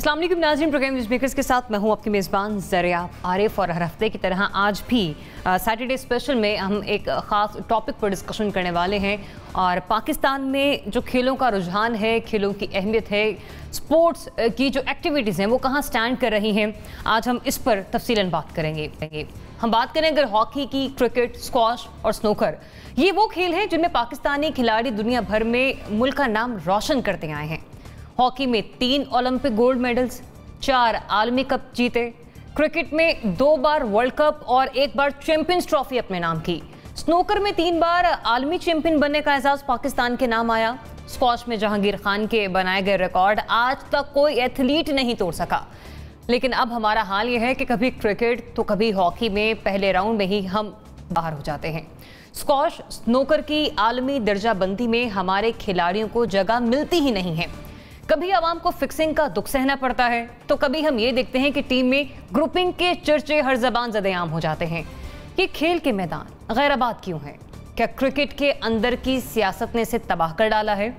अस्सलाम वालेकुम नाज़रीन, प्रोग्राम न्यूज़ मेकर्स के साथ मैं हूं आपकी मेज़बान ज़रिया आरिफ। और हर हफ्ते की तरह आज भी सैटरडे स्पेशल में हम एक ख़ास टॉपिक पर डिस्कशन करने वाले हैं। और पाकिस्तान में जो खेलों का रुझान है, खेलों की अहमियत है, स्पोर्ट्स की जो एक्टिविटीज़ हैं वो कहाँ स्टैंड कर रही हैं, आज हम इस पर तफसीलन बात करेंगे। हम बात करें अगर हॉकी की, क्रिकेट, स्क्वॉश और स्नूकर, ये वो खेल हैं जिनमें पाकिस्तानी खिलाड़ी दुनिया भर में मुल्क का नाम रोशन करते आए हैं। हॉकी में 3 ओलंपिक गोल्ड मेडल्स, 4 आलमी कप जीते, क्रिकेट में 2 बार वर्ल्ड कप और 1 बार चैंपियंस ट्रॉफी अपने नाम की, स्नूकर में 3 बार आलमी चैंपियन बनने का एजाज पाकिस्तान के नाम आया, स्क्वॉश में जहांगीर खान के बनाए गए रिकॉर्ड आज तक कोई एथलीट नहीं तोड़ सका। लेकिन अब हमारा हाल यह है कि कभी क्रिकेट तो कभी हॉकी में पहले राउंड में ही हम बाहर हो जाते हैं। स्क्वॉश, स्नूकर की आलमी दर्जाबंदी में हमारे खिलाड़ियों को जगह मिलती ही नहीं है। कभी आवाम को फिक्सिंग का दुख सहना पड़ता है तो कभी हम ये देखते हैं कि टीम में ग्रुपिंग के चर्चे हर जबान ज़देआम हो जाते हैं। ये खेल के मैदान गैराबाद क्यों है? क्या क्रिकेट के अंदर की सियासत ने इसे तबाह कर डाला है?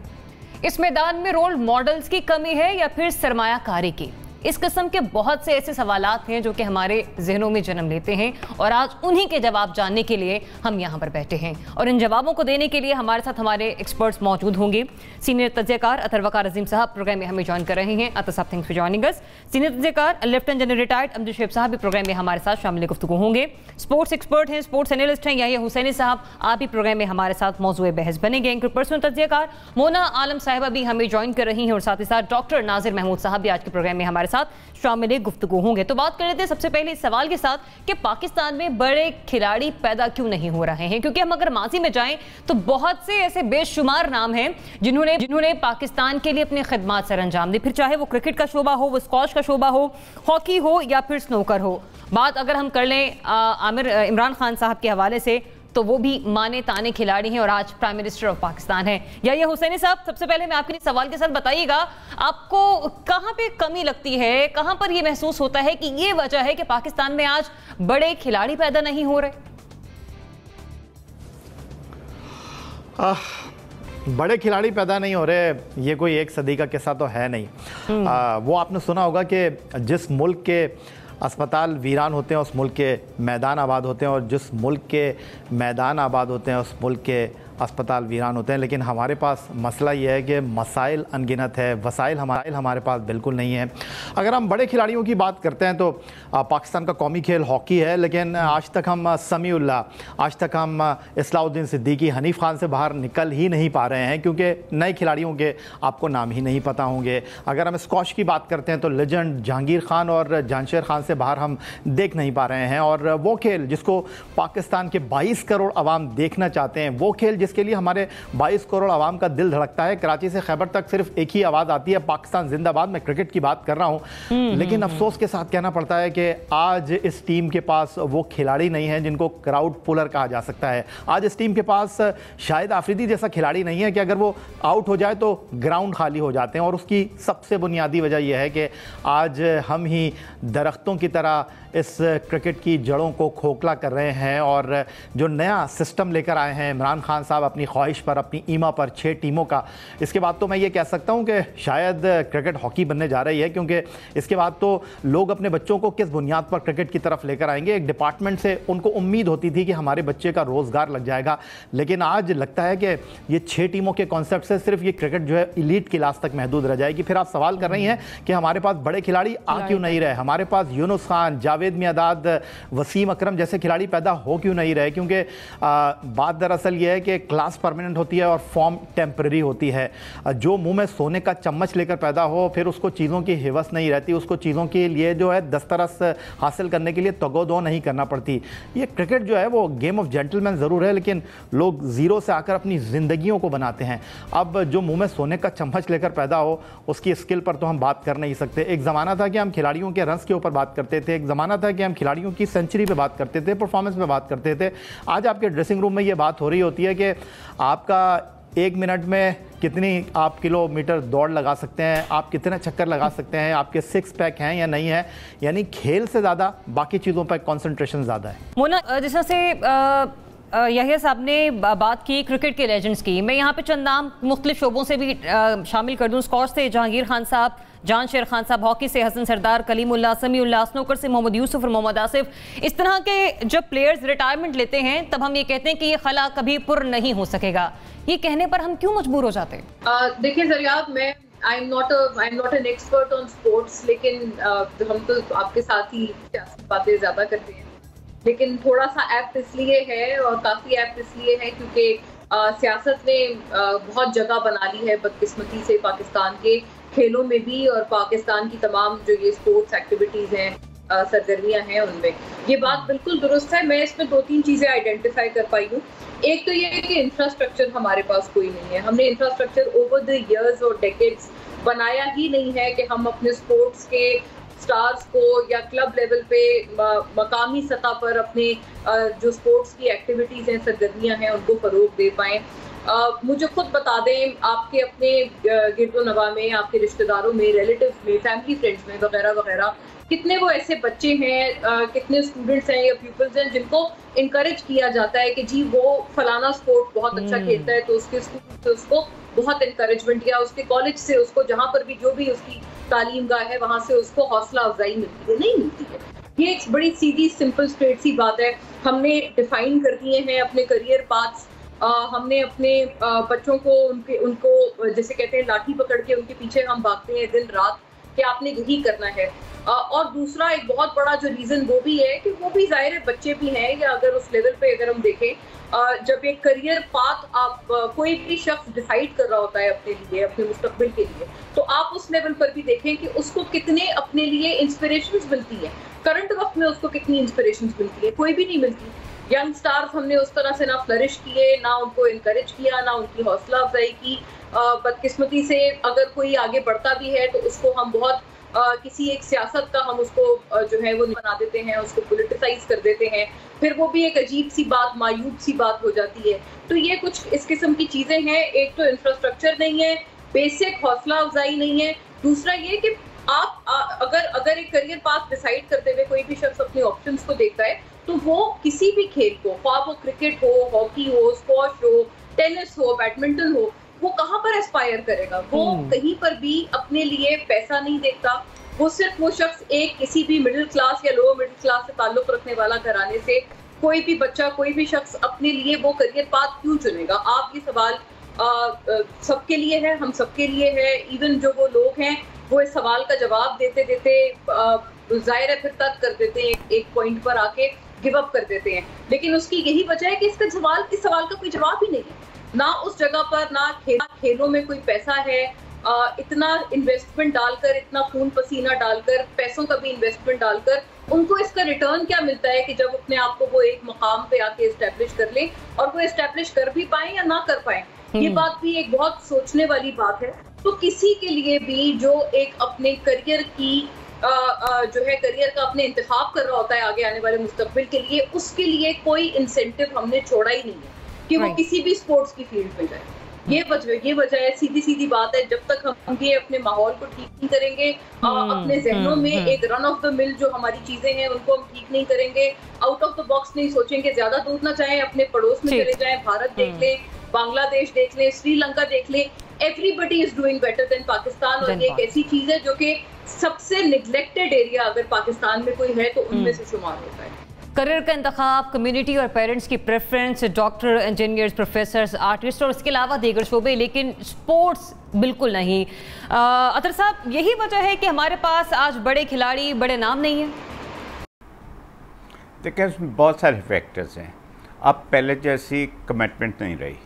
इस मैदान में रोल मॉडल्स की कमी है या फिर सरमायाकारी की? इस किस्म के बहुत से ऐसे सवालात हैं जो कि हमारे जहनों में जन्म लेते हैं और आज उन्हीं के जवाब जानने के लिए हम यहाँ पर बैठे हैं। और इन जवाबों को देने के लिए हमारे साथ हमारे एक्सपर्ट्स मौजूद होंगे। सीनियर तज्ज़ियाकार अतर वक़ार अज़ीम साहब प्रोग्राम में हमें ज्वाइन कर रहे हैं। अतर साहब, thanks for joining us. Senior तज्ज़ियाकार लेफ्टिनेंट जनरल रिटायर्ड अब्दुल शेब साहब भी प्रोग्राम में हमारे साथ शामिल गुफ्तगू होंगे। स्पोर्ट्स एक्सपर्ट हैं, स्पोर्ट्स एनालिस्ट हैं याहिया हुसैनी साहब, आप भी प्रोग्राम में हमारे साथ मौजूद बहस बनेंगे। एंकर पर्सन तज्ज़ियाकार मोना आलम साहिबा भी हमें ज्वाइन कर रही हैं और साथ ही साथ डॉक्टर नाजिर महमूद साहब भी आज के प्रोग्राम में हमारे साथ शामिल गुफ्तगू होंगे। तो बात कर लेते हैं सबसे पहले इस सवाल के साथ कि पाकिस्तान में बड़े खिलाड़ी पैदा क्यों नहीं हो रहे हैं? क्योंकि हम अगर माजी में जाएं तो बहुत से ऐसे बेशुमार नाम हैं जिन्होंने पाकिस्तान के लिए अपनी खिदमत सर अंजाम दी, फिर चाहे वो क्रिकेट का शोबा हो, वो स्क्वॉश का शोबा हो, हॉकी हो या फिर स्नूकर हो। बात अगर हम कर लें इमरान खान साहब के हवाले से तो वो भी माने ताने खिलाड़ी हैं और आज प्राइम मिनिस्टर ऑफ पाकिस्तान है। याहिया हुसैनी साहब, सबसे पहले मैं आपके सवाल के साथ बताइएगा, आपको कहां पे कमी लगती है, कहां पर ये महसूस होता है कि ये वजह है कि पाकिस्तान में आज बड़े खिलाड़ी पैदा नहीं हो रहे? बड़े खिलाड़ी पैदा नहीं हो रहे, ये कोई एक सदी का किस्सा तो है नहीं। वो आपने सुना होगा कि जिस मुल्क के अस्पताल वीरान होते हैं उस मुल्क के मैदान आबाद होते हैं, और जिस मुल्क के मैदान आबाद होते हैं उस मुल्क के अस्पताल वीरान होते हैं। लेकिन हमारे पास मसला ये है कि मसाइल अनगिनत है, वसाइल हमारे पास बिल्कुल नहीं है। अगर हम बड़े खिलाड़ियों की बात करते हैं तो पाकिस्तान का कौमी खेल हॉकी है, लेकिन आज तक हम समीउल्लाह, आज तक हम इस्लाउद्दीन सिद्दीकी, हनीफ खान से बाहर निकल ही नहीं पा रहे हैं, क्योंकि नए खिलाड़ियों के आपको नाम ही नहीं पता होंगे। अगर हम स्क्वॉश की बात करते हैं तो लेजेंड जहांगीर खान और जानशेर खान से बाहर हम देख नहीं पा रहे हैं। और वो खेल जिसको पाकिस्तान के 22 करोड़ आवाम देखना चाहते हैं, वो खेल जिसके लिए हमारे 22 करोड़ आवाम का दिल धड़कता है, कराची से खैबर तक सिर्फ एक ही आवाज़ आती है, पाकिस्तान जिंदाबाद। मैं क्रिकेट की बात कर रहा हूं, लेकिन अफसोस के साथ कहना पड़ता है कि आज इस टीम के पास वो खिलाड़ी नहीं है जिनको क्राउड पुलर कहा जा सकता है। आज इस टीम के पास शाहिद आफरीदी जैसा खिलाड़ी नहीं है कि अगर वो आउट हो जाए तो ग्राउंड खाली हो जाते हैं। और उसकी सबसे बुनियादी वजह यह है कि आज हम ही दरख्तों की तरह इस क्रिकेट की जड़ों को खोखला कर रहे हैं। और जो नया सिस्टम लेकर आए हैं इमरान खान साहब अपनी ख्वाहिश पर, अपनी ईमा पर, 6 टीमों का, इसके बाद तो मैं ये कह सकता हूँ कि शायद क्रिकेट हॉकी बनने जा रही है, क्योंकि इसके बाद तो लोग अपने बच्चों को किस बुनियाद पर क्रिकेट की तरफ लेकर आएंगे। एक डिपार्टमेंट से उनको उम्मीद होती थी कि हमारे बच्चे का रोज़गार लग जाएगा, लेकिन आज लगता है कि ये 6 टीमों के कॉन्सेप्ट से सिर्फ ये क्रिकेट जो है इलीट क्लास तक महदूद रह जाएगी। फिर आप सवाल कर रही हैं कि हमारे पास बड़े खिलाड़ी आ क्यों नहीं रहे, हमारे पास यूनुस खान, जावेद मियादाद, वसीम अकरम जैसे खिलाड़ी पैदा हो क्यों नहीं रहे? क्योंकि बात दरअसल ये है कि क्लास परमानेंट होती है और फॉर्म टेम्पररी होती है। जो मुंह में सोने का चम्मच लेकर पैदा हो फिर उसको चीज़ों की हिवस नहीं रहती, उसको चीज़ों के लिए जो है दस्तरस हासिल करने के लिए तगोदो नहीं करना पड़ती। ये क्रिकेट जो है वो गेम ऑफ जेंटलमैन ज़रूर है, लेकिन लोग ज़ीरो से आकर अपनी ज़िंदगियों को बनाते हैं। अब जो मुंह में सोने का चम्मच लेकर पैदा हो उसकी स्किल पर तो हम बात कर नहीं सकते। एक ज़माना था कि हम खिलाड़ियों के रन्स के ऊपर बात करते थे, एक ज़माना था कि हम खिलाड़ियों की सेंचुरी पे बात करते थे, परफॉर्मेंस पे बात करते थे। आज आपके ड्रेसिंग रूम में ये बात हो रही होती है कि आपका 1 मिनट में कितनी आप किलोमीटर दौड़ लगा सकते हैं, आप कितने चक्कर लगा सकते हैं, आपके 6 पैक हैं या नहीं है। यानी खेल से ज़्यादा बाकी चीज़ों पर कंसंट्रेशन ज़्यादा है। मोना, जैसा से याहिया साहब ने बात की क्रिकेट के लेजेंड्स की, मैं यहाँ पे चंद नाम मुख्तलिफ शोबों से भी शामिल कर दूँ। स्क्वॉश से जहांगीर खान साहब, जान शेर खान साहब हॉकी से, हसन सरदार, कलीमुल्लाह, समीउल्लाह, स्नूकर से मोहम्मद यूसुफ और मोहम्मद आसिफ, इस तरह के जब प्लेयर्स रिटायरमेंट लेते हैं तब हम ये कहते हैं कि ये खला कभी पुर नहीं हो सकेगा। ये कहने पर हम क्यों मजबूर हो जाते हैं? देखिए ज़रिया, मैं I am not an expert on sports, लेकिन हम तो आपके साथ ही बातें ज़्यादा करते हैं, लेकिन थोड़ा सा ऐप्ट इसलिए है और काफ़ी ऐप्ट इसलिए है क्योंकि सियासत ने बहुत जगह बना ली है बदकिस्मती से पाकिस्तान के खेलों में भी, और पाकिस्तान की तमाम जो ये स्पोर्ट्स एक्टिविटीज़ हैं, सरगर्मियाँ हैं, उनमें ये बात बिल्कुल दुरुस्त है। मैं इसमें 2-3 चीज़ें आइडेंटिफाई कर पाई हूँ। एक तो ये है कि इंफ्रास्ट्रक्चर हमारे पास कोई नहीं है। हमने इंफ्रास्ट्रक्चर ओवर द इयर्स और डेकेड्स बनाया ही नहीं है कि हम अपने स्पोर्ट्स के स्टार्स को या क्लब लेवल पे मकामी सतह पर अपने जो स्पोर्ट्स की एक्टिविटीज़ हैं, सरगर्मियाँ हैं, उनको फ़रोग दे पाएँ। मुझे खुद बता दें, आपके अपने गिरदो-नवा में, आपके रिश्तेदारों में, रिलेटिव्स में, फैमिली फ्रेंड्स में वगैरह वगैरह कितने वो ऐसे बच्चे हैं, कितने स्टूडेंट्स हैं या पीपल्स हैं जिनको इनकरेज किया जाता है कि जी वो फलाना स्पोर्ट बहुत अच्छा खेलता है, तो उसके स्कूल से उसको बहुत इनकरेजमेंट, या उसके कॉलेज से उसको, जहाँ पर भी जो भी उसकी तालीम गाह है, वहाँ से उसको हौसला अफजाई मिलती है। नहीं मिलती है। ये एक बड़ी सीधी सिंपल स्ट्रेट सी बात है। हमने डिफाइन कर दिए हैं अपने करियर पाथ्स। हमने अपने बच्चों को उनको जैसे कहते हैं लाठी पकड़ के उनके पीछे हम भागते हैं दिन रात कि आपने यही करना है। और दूसरा एक बहुत बड़ा जो रीज़न वो भी है कि वो भी ज़ाहिर है बच्चे भी हैं, या अगर उस लेवल पे अगर हम देखें, जब एक करियर पाथ आप कोई भी शख्स डिसाइड कर रहा होता है अपने लिए, अपने मुस्तकबिल के लिए, तो आप उस लेवल पर भी देखें कि उसको कितने अपने लिए इंस्पिरेशंस मिलती है। करंट वक्त में उसको कितनी इंस्पिरेशंस मिलती है, कोई भी नहीं मिलती। यंग स्टार्स हमने उस तरह से ना फ्लरिश किए, ना उनको इनकरेज किया, ना उनकी हौसला अफजाई की। बदकिस्मती से अगर कोई आगे बढ़ता भी है तो उसको हम बहुत किसी एक सियासत का हम उसको जो है वो बना देते हैं, उसको पॉलिटिसाइज कर देते हैं, फिर वो भी एक अजीब सी बात, मायूब सी बात हो जाती है। तो ये कुछ इस किस्म की चीज़ें हैं। एक तो इंफ्रास्ट्रक्चर नहीं है, बेसिक हौसला अफजाई नहीं है। दूसरा ये कि आप अगर एक करियर पाथ डिसाइड करते हुए कोई भी शख्स अपने ऑप्शंस को देखता है, तो वो किसी भी खेल को, ख्वाह वो क्रिकेट हो, हॉकी हो, स्क्वॉश हो, टेनिस हो, बैडमिंटन हो, वो कहाँ पर एस्पायर करेगा? वो कहीं पर भी अपने लिए पैसा नहीं देखता। वो सिर्फ वो शख्स एक किसी भी मिडिल क्लास या लोअर मिडिल क्लास से ताल्लुक रखने वाला घराने से कोई भी बच्चा, कोई भी शख्स अपने लिए वो करियर पाथ क्यों चुनेगा? आप ये सवाल सबके लिए है, हम सबके लिए है। इवन जो वो लोग हैं वो इस सवाल का जवाब देते देते जाहिर है फिर तर्क कर देते हैं, एक पॉइंट पर आके गिव अप कर देते हैं। लेकिन उसकी यही वजह है कि इस सवाल का कोई जवाब ही नहीं है। ना उस जगह पर ना खेलों में कोई पैसा है। इतना इन्वेस्टमेंट डालकर, इतना खून पसीना डालकर, पैसों का भी इन्वेस्टमेंट डालकर उनको इसका रिटर्न क्या मिलता है कि जब अपने आप को वो एक मकाम पे आके एस्टेब्लिश कर ले, और वो एस्टेब्लिश कर भी पाए या ना कर पाए। ये बात भी एक बहुत सोचने वाली बात है। तो किसी के लिए भी जो एक अपने करियर की जो है करियर का अपने इंतखाब कर रहा होता है आगे आने वाले मुस्तकबिल के लिए, उसके लिए कोई इंसेंटिव हमने छोड़ा ही नहीं है कि वो किसी भी स्पोर्ट्स की फील्ड में जाए। ये वजह है, सीधी बात है। जब तक हम ये अपने माहौल को ठीक नहीं करेंगे, अपने जहनों में एक रन ऑफ द मिल जो हमारी चीजें हैं उनको हम ठीक नहीं करेंगे, आउट ऑफ द बॉक्स नहीं सोचेंगे, ज्यादा दूर ना जाएं, अपने पड़ोस में चले जाएं, भारत देख लें, बांग्लादेश देख लें, श्रीलंका देख लें, everybody is doing better than Pakistan. और ये एक ऐसी चीज है जो कि सबसे निगलेक्टेड एरिया अगर पाकिस्तान में कोई है तो उनमें से शुमार होता है। करियर का इंतखाब, कम्युनिटी और पेरेंट्स की preference, doctor, engineers, professors, artist और इसके अलावा दीगर शोबे, लेकिन स्पोर्ट्स बिल्कुल नहीं। अतर साहब, यही वजह है कि हमारे पास आज बड़े खिलाड़ी, बड़े नाम नहीं हैं। देखिए, इसमें बहुत सारे फैक्टर्स हैं। अब पहले जैसी कमिटमेंट नहीं रही,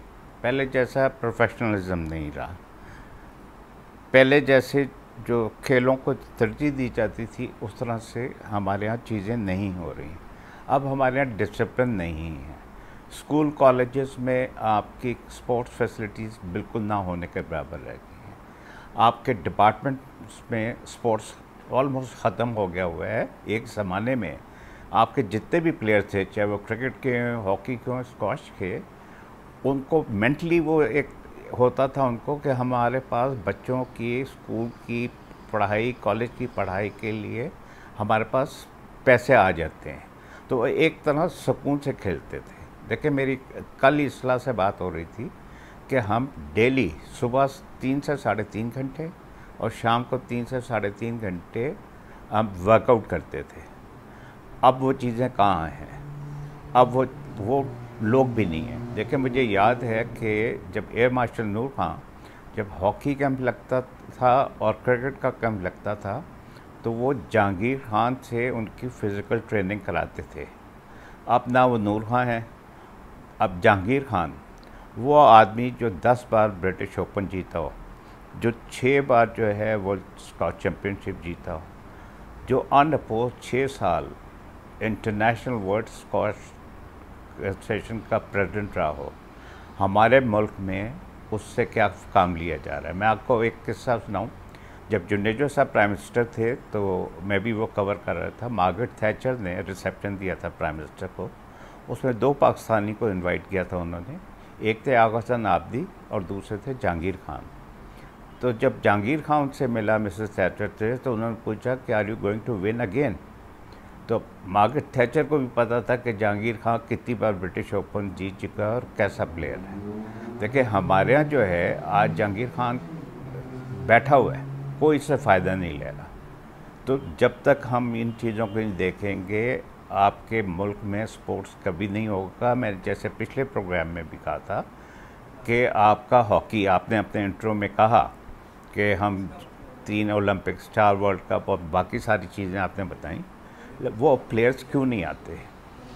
पहले जैसा प्रोफेशनलिज्म नहीं रहा, पहले जैसे जो खेलों को तरजीह दी जाती थी उस तरह से हमारे यहाँ चीज़ें नहीं हो रही। अब हमारे यहाँ डिसिप्लिन नहीं है। स्कूल कॉलेजेस में आपकी स्पोर्ट्स फैसिलिटीज़ बिल्कुल ना होने के बराबर रह गई हैं। आपके डिपार्टमेंट्स में स्पोर्ट्स ऑलमोस्ट ख़त्म हो गया हुआ है। एक ज़माने में आपके जितने भी प्लेयर थे, चाहे वो क्रिकेट के हों, हॉकी के हों, स्क्वॉश के, उनको मेंटली वो एक होता था उनको कि हमारे पास बच्चों की स्कूल की पढ़ाई, कॉलेज की पढ़ाई के लिए हमारे पास पैसे आ जाते हैं, तो एक तरह सुकून से खेलते थे। देखिए, मेरी कल इस्लाह से बात हो रही थी कि हम डेली सुबह 3 से 3.5 घंटे और शाम को 3 से 3.5 घंटे हम वर्कआउट करते थे। अब वो चीज़ें कहाँ हैं? अब वो लोग भी नहीं हैं। देखिए, मुझे याद है कि जब एयर मार्शल नूर खां जब हॉकी कैंप लगता था और क्रिकेट का कैंप लगता था तो वो जहांगीर खान से उनकी फ़िज़िकल ट्रेनिंग कराते थे। अब ना वो नूर खां हैं, अब जहांगीर खान, वो आदमी जो 10 बार ब्रिटिश ओपन जीता हो, जो 6 बार जो है वर्ल्ड स्क्वैश चैम्पियनशिप जीता हो, जो अनअपोज 6 साल इंटरनेशनल वर्ल्ड स्क्वैश एसोसिएशन का प्रेसिडेंट रहा हो, हमारे मुल्क में उससे क्या काम लिया जा रहा है। मैं आपको एक किस्सा सुनाऊं। जब जुनेजो साहब प्राइम मिनिस्टर थे तो मैं भी वो कवर कर रहा था। मार्गरेट थैचर ने रिसेप्शन दिया था प्राइम मिनिस्टर को, उसमें 2 पाकिस्तानी को इनवाइट किया था उन्होंने, एक थे आगा हसन आबदी और दूसरे थे जहांगीर खान। तो जब जहांगीर खान उनसे मिला मिसेस थैचर से, तो उन्होंने पूछा कि are you going to win again? तो मार्गरेट थैचर को भी पता था कि जहांगीर खान कितनी बार ब्रिटिश ओपन जीत चुका है और कैसा प्लेयर है। देखिए, हमारे यहाँ जो है आज जहांगीर खान बैठा हुआ है, कोई इससे फ़ायदा नहीं ले रहा। तो जब तक हम इन चीज़ों को नहीं देखेंगे, आपके मुल्क में स्पोर्ट्स कभी नहीं होगा। मैं जैसे पिछले प्रोग्राम में भी कहा था कि आपका हॉकी, आपने अपने इंट्रो में कहा कि हम 3 ओलंपिक्स, 4 वर्ल्ड कप और बाकी सारी चीज़ें आपने बताई, वो प्लेयर्स क्यों नहीं आते?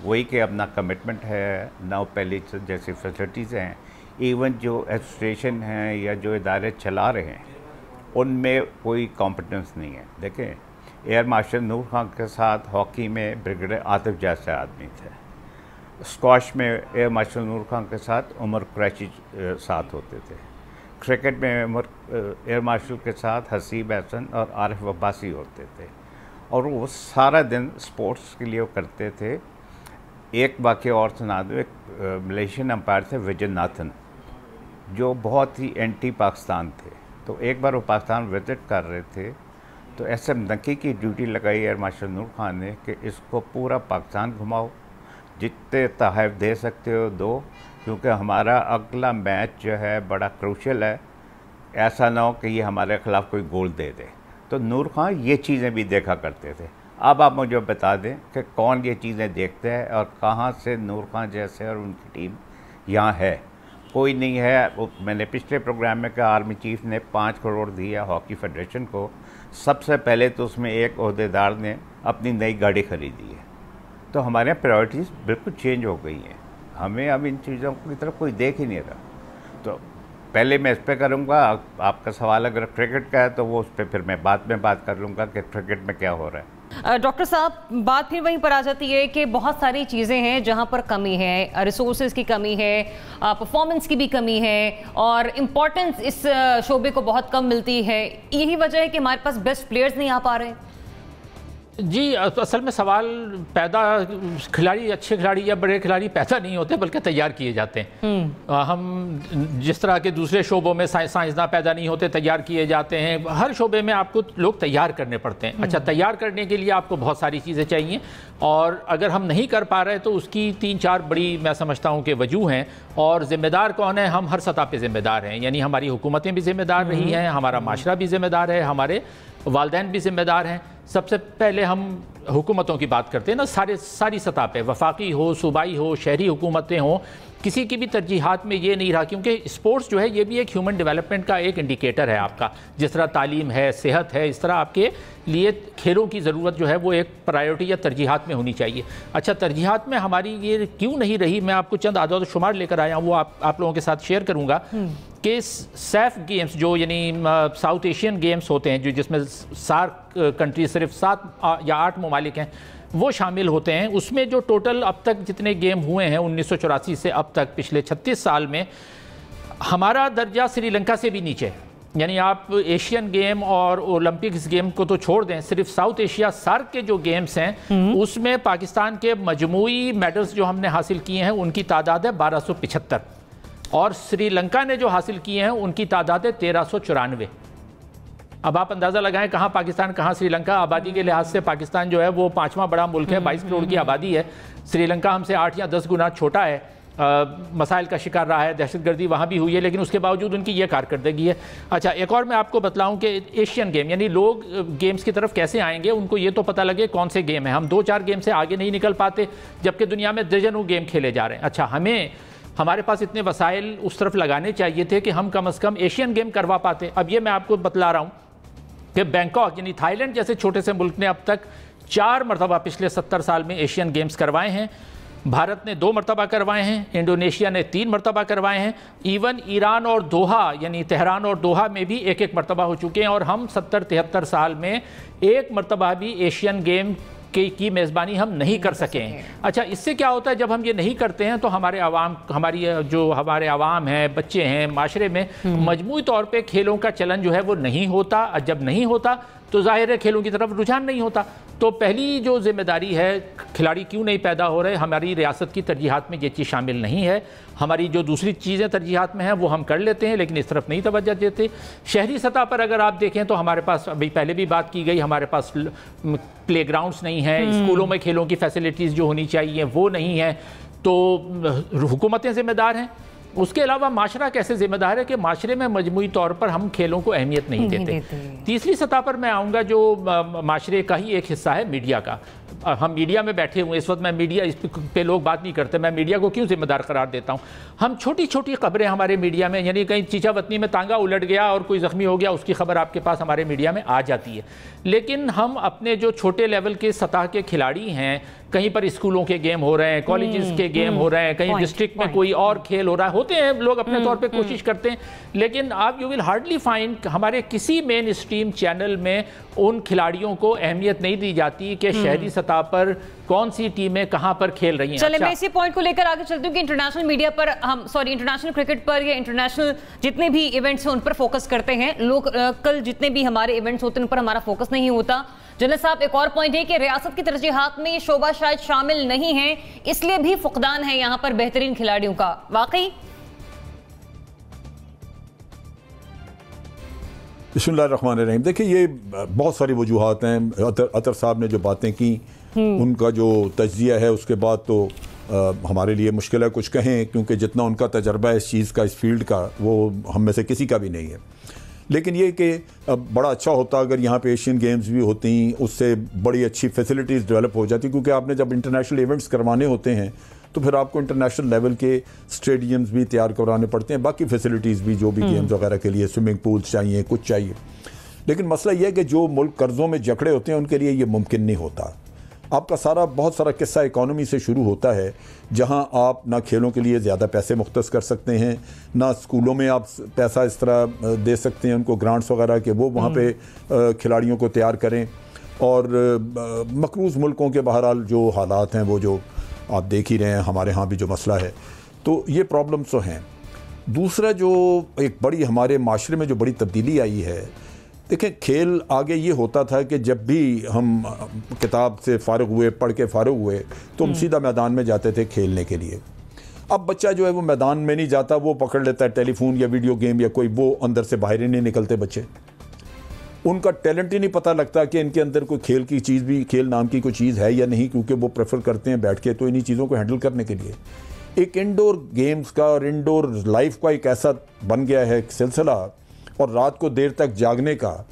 वही कि अब ना कमिटमेंट है, ना पहले जैसी फैसिलिटीज़ हैं। इवन जो एसोसिएशन हैं या जो इदारे चला रहे हैं उनमें कोई कॉम्पिटेंस नहीं है। देखें, एयर मार्शल नूर खान के साथ हॉकी में ब्रिगेडियर आतिफ जैसे आदमी थे, स्क्वैश में एयर मार्शल नूर खान के साथ उमर कुरैशी साथ होते थे, क्रिकेट में एयर मार्शल के साथ हसीब हसन और आरिफ अब्बासी होते थे, और वो सारा दिन स्पोर्ट्स के लिए वो करते थे। एक वाक़या और सुना दो। एक मलेशियन अंपायर थे विजय नाथन, जो बहुत ही एंटी पाकिस्तान थे। तो एक बार वो पाकिस्तान विजिट कर रहे थे, तो एसएम नकी की ड्यूटी लगाई एयर मार्शल नूर खान ने कि इसको पूरा पाकिस्तान घुमाओ, जितने तहफ़ दे सकते हो दो, क्योंकि हमारा अगला मैच जो है बड़ा क्रूशल है, ऐसा ना हो कि ये हमारे ख़िलाफ़ कोई गोल दे दे। तो नूर खान ये चीज़ें भी देखा करते थे। अब आप मुझे बता दें कि कौन ये चीज़ें देखते हैं और कहाँ से नूर खान जैसे और उनकी टीम यहाँ है? कोई नहीं है। मैंने पिछले प्रोग्राम में कहा, आर्मी चीफ ने 5 करोड़ दिया हॉकी फेडरेशन को। सबसे पहले तो उसमें एक ओहदेदार ने अपनी नई गाड़ी खरीदी है। तो हमारे यहाँ प्रायोरिटीज़ बिल्कुल चेंज हो गई हैं। हमें अब इन चीज़ों की तरफ कोई देख ही नहीं रहा। तो पहले मैं इस पर करूँगा। आपका सवाल अगर क्रिकेट का है तो वो उस पर फिर मैं बाद में बात कर लूँगा कि क्रिकेट में क्या हो रहा है। डॉक्टर साहब, बात फिर वहीं पर आ जाती है कि बहुत सारी चीज़ें हैं जहां पर कमी है, रिसोर्सेज की कमी है, परफॉर्मेंस की भी कमी है और इम्पोर्टेंस इस शोबे को बहुत कम मिलती है। यही वजह है कि हमारे पास बेस्ट प्लेयर्स नहीं आ पा रहे। जी, असल में सवाल पैदा, खिलाड़ी, अच्छे खिलाड़ी या बड़े खिलाड़ी पैदा नहीं होते बल्कि तैयार किए जाते हैं। हम जिस तरह के दूसरे शोबों में साइंसदान पैदा नहीं होते, तैयार किए जाते हैं। हर शोबे में आपको लोग तैयार करने पड़ते हैं। अच्छा, तैयार करने के लिए आपको बहुत सारी चीज़ें चाहिए, और अगर हम नहीं कर पा रहे तो उसकी 3-4 बड़ी मैं समझता हूँ कि वजूह हैं। और ज़िम्मेदार कौन है? हम हर सतह पे ज़िम्मेदार हैं। यानी हमारी हुकूमतें भी ज़िम्मेदार रही हैं, हमारा माशरा भी ज़िम्मेदार है, हमारे वालिदैन भी ज़िम्मेदार हैं। सबसे पहले हम हुकूमतों की बात करते हैं ना, सारी सतह पे, वफाकी हो, सूबाई हो, शहरी हुकूमतें हों, किसी की भी तरजीहात में ये नहीं रहा। क्योंकि स्पोर्ट्स जो है ये भी एक ह्यूमन डेवलपमेंट का एक इंडिकेटर है आपका। जिस तरह तालीम है, सेहत है, इस तरह आपके लिए खेलों की ज़रूरत जो है वो एक प्रायोरिटी या तरजीहात में होनी चाहिए। अच्छा, तरजीहात में हमारी ये क्यों नहीं रही, मैं आपको चंद आदाद शुमार लेकर आया हूँ, वो आप लोगों के साथ शेयर करूँगा। कि सैफ गेम्स जो यानी साउथ एशियन गेम्स होते हैं, जो जिसमें सार्क कंट्री सिर्फ 7 या 8 ममालिक हैं, वो शामिल होते हैं। उसमें जो टोटल अब तक जितने गेम हुए हैं 1984 से अब तक, पिछले 36 साल में, हमारा दर्जा श्रीलंका से भी नीचे है। यानी आप एशियन गेम और ओलंपिक्स गेम को तो छोड़ दें, सिर्फ साउथ एशिया सार्क के जो गेम्स हैं उसमें पाकिस्तान के मजमूई मेडल्स जो हमने हासिल किए हैं उनकी तादाद है 1275, और श्रीलंका ने जो हासिल किए हैं उनकी तादाद है 1394। अब आप अंदाज़ा लगाएं कहाँ पाकिस्तान कहाँ श्रीलंका। आबादी के लिहाज से पाकिस्तान जो है वो 5वां बड़ा मुल्क है, 22 करोड़ की आबादी है। श्रीलंका हमसे 8 या 10 गुना छोटा है। मसाइल का शिकार रहा है, दहशतगर्दी वहाँ भी हुई है, लेकिन उसके बावजूद उनकी ये कारकर्दगी है। अच्छा, एक और मैं आपको बतलाऊँ कि एशियन गेम, यानी लोग गेम्स की तरफ कैसे आएंगे, उनको ये तो पता लगे कौन से गेम है। हम 2-4 गेम से आगे नहीं निकल पाते, जबकि दुनिया में दर्जनों गेम खेले जा रहे हैं। अच्छा, हमारे पास इतने वसाइल उस तरफ लगाने चाहिए थे कि हम कम से कम एशियन गेम करवा पाते। अब ये मैं आपको बतला रहा हूँ कि बैंकॉक यानी थाईलैंड जैसे छोटे से मुल्क ने अब तक 4 मरतबा पिछले 70 साल में एशियन गेम्स करवाए हैं। भारत ने 2 मरतबा करवाए हैं, इंडोनेशिया ने 3 मरतबा करवाए हैं, इवन ईरान और दोहा यानी तेहरान और दोहा में भी 1-1 मरतबा हो चुके हैं, और हम 70-73 साल में 1 मरतबा भी एशियन गेम की मेज़बानी हम नहीं कर सके हैं। अच्छा, इससे क्या होता है, जब हम ये नहीं करते हैं तो हमारे अवाम हैं, बच्चे हैं, माशरे में मजमूई तौर पे खेलों का चलन जो है वो नहीं होता। जब नहीं होता तो जाहिर है खेलों की तरफ रुझान नहीं होता। तो पहली जो जिम्मेदारी है, खिलाड़ी क्यों नहीं पैदा हो रहे, हमारी रियासत की तरजीहात में ये चीज़ शामिल नहीं है। हमारी जो दूसरी चीज़ें तरजीहात में हैं वो हम कर लेते हैं, लेकिन इस तरफ नहीं तवज्जो देते। शहरी सतह पर अगर आप देखें तो हमारे पास, अभी पहले भी बात की गई, हमारे पास प्लेग्राउंड्स नहीं हैं, स्कूलों में खेलों की फैसिलिटीज़ जो होनी चाहिए वो नहीं है। तो हुकूमतें ज़िम्मेदार हैं। उसके अलावा माशरा कैसे जिम्मेदार है कि माशरे में मजमूई तौर पर हम खेलों को अहमियत नहीं देते। तीसरी सतह पर मैं आऊँगा, जो माशरे का ही एक हिस्सा है मीडिया का। हम मीडिया में बैठे हुए इस वक्त, मैं मीडिया इस पे लोग बात नहीं करते, मैं मीडिया को क्यों जिम्मेदार करार देता हूँ। हम छोटी छोटी खबरें हमारे मीडिया में, यानी कहीं चीचा वतनी में तांगा उलट गया और कोई ज़ख्मी हो गया, उसकी खबर आपके पास हमारे मीडिया में आ जाती है। लेकिन हम अपने जो छोटे लेवल के सतह के खिलाड़ी हैं, कहीं पर स्कूलों के गेम हो रहे हैं, कॉलेजेस के गेम हो रहे हैं, कहीं डिस्ट्रिक्ट में कोई और खेल हो रहा है, होते हैं, लोग अपने तौर पे कोशिश करते हैं, लेकिन आप यू विल हार्डली फाइंड हमारे किसी मेन स्ट्रीम चैनल में उन खिलाड़ियों को अहमियत नहीं दी जाती कि शहरी सतह पर कौन सी टीमें कहां पर खेल रही हैं। चले, मैं इसी पॉइंट को लेकर आगे चलती हूँ कि इंटरनेशनल मीडिया पर इंटरनेशनल क्रिकेट पर या इंटरनेशनल जितने भी इवेंट्स हैं उन पर फोकस करते हैं लोग। कल जितने भी हमारे इवेंट्स होते हैं उन पर हमारा फोकस नहीं होता। जनरल साहब, एक और पॉइंट है कि रियासत की तरजीहात में ये शोबा शायद शामिल नहीं है, इसलिए भी फुकदान है यहाँ पर बेहतरीन खिलाड़ियों का। वाकई बिस्मिल्लाहिर्रहमानिर्रहीम। देखिए, ये बहुत सारी वजूहात हैं। अतर साहब ने जो बातें की, उनका जो तज्जिया है, उसके बाद तो हमारे लिए मुश्किल है कुछ कहें, क्योंकि जितना उनका तजर्बा है इस चीज़ का, इस फील्ड का, वो हम में से किसी का भी नहीं है। लेकिन ये कि बड़ा अच्छा होता अगर यहाँ पे एशियन गेम्स भी होती, उससे बड़ी अच्छी फैसिलिटीज़ डेवलप हो जाती, क्योंकि आपने जब इंटरनेशनल इवेंट्स करवाने होते हैं तो फिर आपको इंटरनेशनल लेवल के स्टेडियम्स भी तैयार करवाने पड़ते हैं, बाकी फैसिलिटीज़ भी, जो भी गेम्स वगैरह के लिए स्विमिंग पूल्स चाहिए, कुछ चाहिए। लेकिन मसला यह है कि जो मुल्क कर्ज़ों में जकड़े होते हैं उनके लिए ये मुमकिन नहीं होता। आपका बहुत सारा किस्सा इकॉनमी से शुरू होता है, जहां आप ना खेलों के लिए ज़्यादा पैसे मुख्तस कर सकते हैं, ना स्कूलों में आप पैसा इस तरह दे सकते हैं उनको ग्रांट्स वगैरह के, वो वहाँ पे खिलाड़ियों को तैयार करें। और मकरूज़ मुल्कों के बहरहाल जो हालात हैं, वो जो आप देख ही रहे हैं, हमारे यहाँ भी जो मसला है, तो ये प्रॉब्लम्स तो हैं। दूसरा जो एक बड़ी हमारे माशरे में जो बड़ी तब्दीली आई है, देखें, खेल आगे ये होता था कि जब भी हम किताब से फ़ारिग हुए, पढ़ के फ़ारिग हुए, तो हम सीधा मैदान में जाते थे खेलने के लिए। अब बच्चा जो है वो मैदान में नहीं जाता, वो पकड़ लेता है टेलीफोन या वीडियो गेम या कोई, वो अंदर से बाहर ही नहीं निकलते बच्चे। उनका टैलेंट ही नहीं पता लगता कि इनके अंदर कोई खेल की चीज़ भी, खेल नाम की कोई चीज़ है या नहीं, क्योंकि वो प्रेफर करते हैं बैठ के तो इन्हीं चीज़ों को हैंडल करने के लिए। एक इंडोर गेम्स का और इंडोर लाइफ का एक ऐसा बन गया है सिलसिला, और रात को देर तक जागने का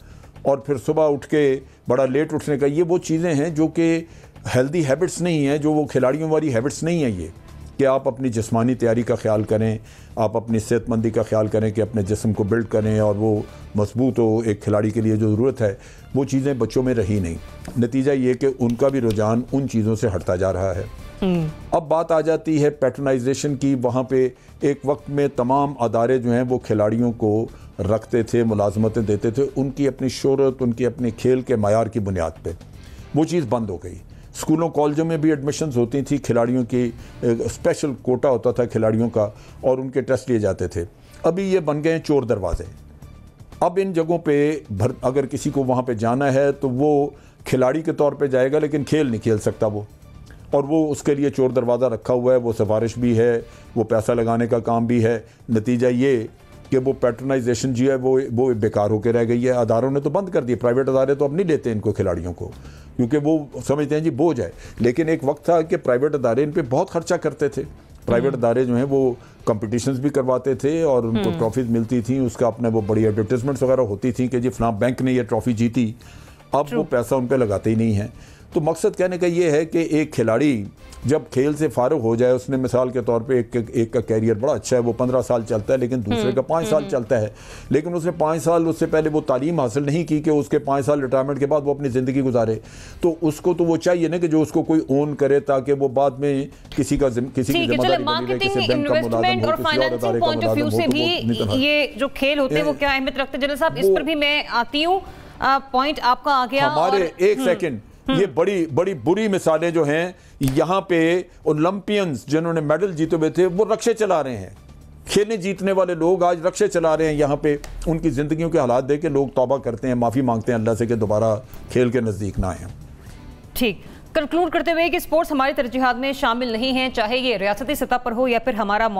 और फिर सुबह उठ के बड़ा लेट उठने का, ये वो चीज़ें हैं जो कि हेल्दी हैबिट्स नहीं हैं, जो वो खिलाड़ियों वाली हैबिट्स नहीं हैं। ये कि आप अपनी जिस्मानी तैयारी का ख्याल करें, आप अपनी सेहतमंदी का ख्याल करें कि अपने जिस्म को बिल्ड करें और वो मजबूत हो एक खिलाड़ी के लिए जो ज़रूरत है, वो चीज़ें बच्चों में रही नहीं। नतीजा ये कि उनका भी रुझान उन चीज़ों से हटता जा रहा है। अब बात आ जाती है पैट्रनाइजेशन की। वहाँ पे एक वक्त में तमाम अदारे जो हैं वो खिलाड़ियों को रखते थे, मुलाजमतें देते थे, उनकी अपनी शोहरत, उनकी अपने खेल के मयार की बुनियाद पे। वो चीज़ बंद हो गई। स्कूलों कॉलेजों में भी एडमिशन्स होती थी, खिलाड़ियों की स्पेशल कोटा होता था खिलाड़ियों का, और उनके टेस्ट लिए जाते थे। अभी ये बन गए हैं चोर दरवाजे। अब इन जगहों पे अगर किसी को वहाँ पे जाना है तो वो खिलाड़ी के तौर पे जाएगा, लेकिन खेल नहीं खेल सकता वो, और वो उसके लिए चोर दरवाज़ा रखा हुआ है। वो सिफारिश भी है, वो पैसा लगाने का काम भी है। नतीजा ये कि वो पैट्रनाइजेशन जो है वो बेकार होकर रह गई है। अदारों ने तो बंद कर दिए, प्राइवेट अदारे तो अब नहीं लेते इनको खिलाड़ियों को, क्योंकि वो समझते हैं जी बोझ है। लेकिन एक वक्त था कि प्राइवेट अदारे इन पर बहुत खर्चा करते थे, प्राइवेट अदारे जो हैं वो कंपटीशंस भी करवाते थे और उनको ट्रॉफीज मिलती थी, उसका अपने वो बड़ी एडवर्टाइजमेंट्स वगैरह होती थी कि जी फलां बैंक ने ये ट्रॉफी जीती। अब वो पैसा उन पर लगाते ही नहीं हैं। तो मकसद कहने का ये है कि एक खिलाड़ी जब खेल से फारुग हो जाए, उसने मिसाल के तौर पे एक का कैरियर बड़ा अच्छा है, वो 15 साल चलता है, लेकिन दूसरे का 5 साल चलता है, लेकिन उसने 5 साल उससे पहले वो तालीम हासिल नहीं की कि उसके 5 साल रिटायरमेंट के बाद वो अपनी ज़िंदगी गुजारे। तो उसको तो वो चाहिए ना कि जो उसको कोई ओन करे, ताकि वो बाद में किसी की जिम्मेदारी बनी रहे, किसी बैंक का मुलाजिम हो, किसी और अदारे का मुलाजिम हो, तो वो ये जो खेल होते हैं वो क्या अहमियत रखते हैं? जनरल साहब, इस पर भी मैं आती हूँ, पॉइंट आपका आ गया। हमारे एक सेकंड, ये बड़ी बड़ी बुरी मिसालें जो हैं यहाँ पे, ओलंपियंस जिन्होंने मेडल जीते हुए थे वो रक्शे चला रहे हैं। खेलें जीतने वाले लोग आज रक्शे चला रहे हैं यहाँ पे। उनकी जिंदगियों के हालात देख के लोग तौबा करते हैं, माफ़ी मांगते हैं अल्लाह से कि दोबारा खेल के नज़दीक ना आए। ठीक, कंक्लूड करते हुए कि स्पोर्ट्स हमारी तरजीहात में शामिल नहीं है, चाहे ये रियासती सतह पर हो या फिर हमारा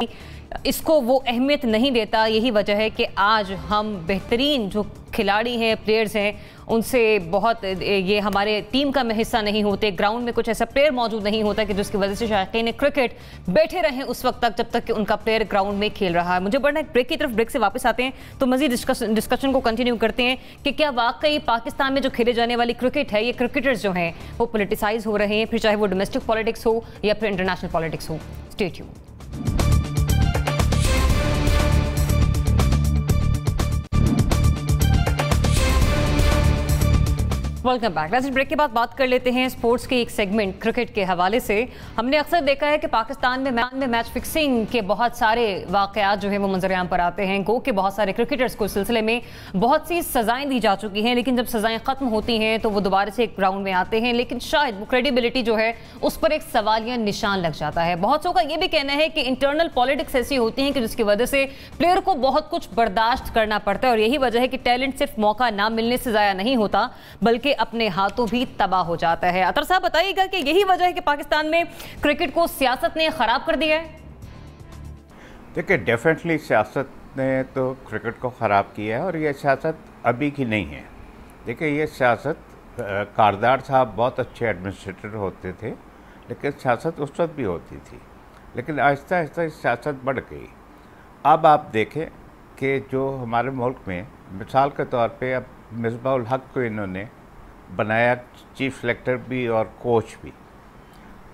इसको वो अहमियत नहीं देता। यही वजह है कि आज हम बेहतरीन जो खिलाड़ी हैं, प्लेयर्स हैं, उनसे बहुत ये हमारे टीम का हिस्सा नहीं होते। ग्राउंड में कुछ ऐसा प्लेयर मौजूद नहीं होता कि जिसकी वजह से शायकीन क्रिकेट बैठे रहें उस वक्त तक जब तक कि उनका प्लेयर ग्राउंड में खेल रहा है। मुझे बढ़ना एक ब्रेक की तरफ, ब्रेक से वापस आते हैं तो मजीद डिस्कशन को कंटिन्यू करते हैं कि क्या वाकई पाकिस्तान में जो खेले जाने वाली क्रिकेट है, ये क्रिकेटर्स जो हैं वो पोलिटिसाइज हो रहे हैं, फिर चाहे वो डोमेस्टिक पॉलिटिक्स हो या फिर इंटरनेशनल पॉलिटिक्स हो। Stay tuned. Welcome back. वैसे ब्रेक के बाद बात कर लेते हैं स्पोर्ट्स के एक सेगमेंट क्रिकेट के हवाले से। हमने अक्सर देखा है कि पाकिस्तान में मैच फिक्सिंग के बहुत सारे वाकयात जो हैं वो मंजर-ए-आम पर आते हैं। गो के बहुत सारे क्रिकेटर्स को इस सिलसिले में बहुत सी सजाएं दी जा चुकी हैं, लेकिन जब सजाएं खत्म होती हैं तो वो दोबारा से एक ग्राउंड में आते हैं, लेकिन शायद वो क्रेडिबिलिटी जो है उस पर एक सवालिया निशान लग जाता है। बहुत सौ का ये भी कहना है कि इंटरनल पॉलिटिक्स ऐसी होती हैं कि जिसकी वजह से प्लेयर को बहुत कुछ बर्दाश्त करना पड़ता है, और यही वजह है कि टैलेंट सिर्फ मौका ना मिलने से ज़ाया नहीं होता बल्कि अपने हाथों भी तबाह हो जाता है। अतर साहब बताइएगा कि यही वजह है कि पाकिस्तान में क्रिकेट को सियासत ने खराब कर दिया है? देखिए, डेफिनेटली सियासत ने तो क्रिकेट को ख़राब किया है, और ये सियासत अभी की नहीं है। देखिए, ये सियासत कारदार साहब बहुत अच्छे एडमिनिस्ट्रेटर होते थे, लेकिन सियासत उस वक्त भी होती थी, लेकिन आहिस्ता आहिस्ता सियासत बढ़ गई। अब आप देखें कि जो हमारे मुल्क में मिसाल के तौर पे अब मिसबाहुल हक को इन्होंने बनाया चीफ सेलेक्टर भी और कोच भी।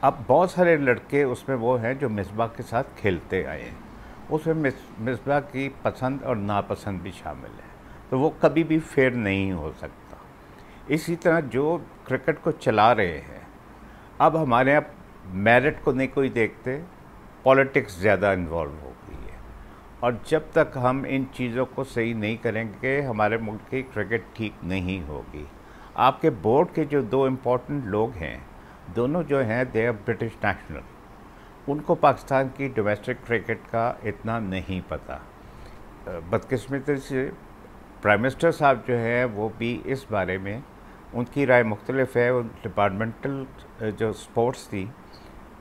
अब बहुत सारे लड़के उसमें वो हैं जो मिसबाह के साथ खेलते आए हैं, उसमें मिसबाह की पसंद और नापसंद भी शामिल है, तो वो कभी भी फेयर नहीं हो सकता। इसी तरह जो क्रिकेट को चला रहे हैं, अब हमारे यहाँ मेरिट को नहीं कोई देखते, पॉलिटिक्स ज़्यादा इन्वॉल्व हो गई है, और जब तक हम इन चीज़ों को सही नहीं करेंगे हमारे मुल्क की क्रिकेट ठीक नहीं होगी। आपके बोर्ड के जो 2 इम्पोर्टेंट लोग हैं, दोनों जो हैं दे आर ब्रिटिश नेशनल, उनको पाकिस्तान की डोमेस्टिक क्रिकेट का इतना नहीं पता। बदकिस्मती से प्राइम मिनिस्टर साहब जो है वो भी इस बारे में उनकी राय मुख्तलिफ है। डिपार्टमेंटल जो स्पोर्ट्स थी